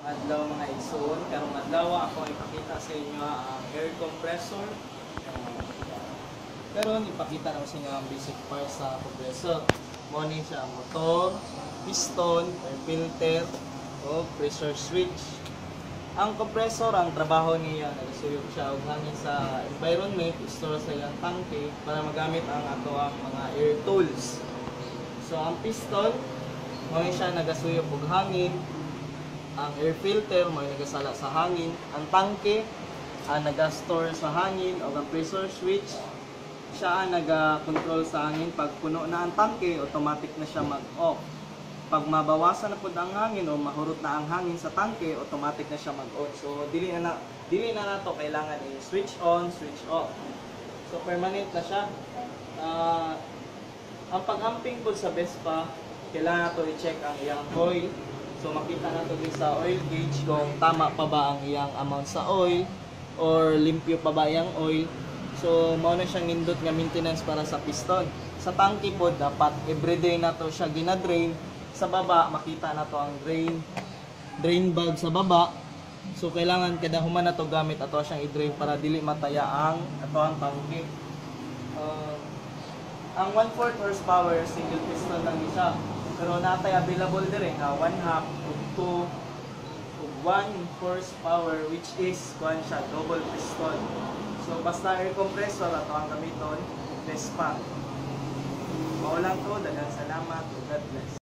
Adlaw mga igsoon, karong adlaw ako ipakita sa inyo ang air compressor. Karon ipakita ko sa inyo ang basic parts sa compressor. Mo ni siya ang motor, piston, air filter, o pressure switch. Ang compressor, ang trabaho niya nagasuyod siya og hangin sa environment, store sa ilang tangke para magamit ang ato ang mga air tools. So ang piston, mo ni siya nagasuyod og hangin. Ang air filter may nagasala sa hangin, ang tangke ang naga-store sa hangin, o ang pressure switch siya ang naga-control sa hangin. Pag puno na ang tangke, automatic na siya mag-off. Pag mabawasan na po ang hangin o mahurot na ang hangin sa tangke, automatic na siya mag-on. So dili na nato kailangan i-switch on, switch off. So permanent na siya. Ang pag-amping po sa Vespa, kailangan nato i-check ang iyang oil. So makita nato din sa oil gauge kung tama pa ba ang iyang amount sa oil or limpyo pa ba iyang oil. So mao na siyang nindot nga maintenance para sa piston. Sa tangke po dapat everyday nato siya gina-drain. Sa baba makita nato ang drain bag sa baba. So kailangan kada human nato gamit ato siyang i-drain para dili mataya ang ato ang tangke. Ang 1/4 horsepower single piston lang siya. Pero natay available dire nga 1/2 ug 2 ug 1 horsepower, which is kuan siya double piston. So basta air compressor ato ang gamiton, Vespa. Mao lang to, daghang salamat ug God bless.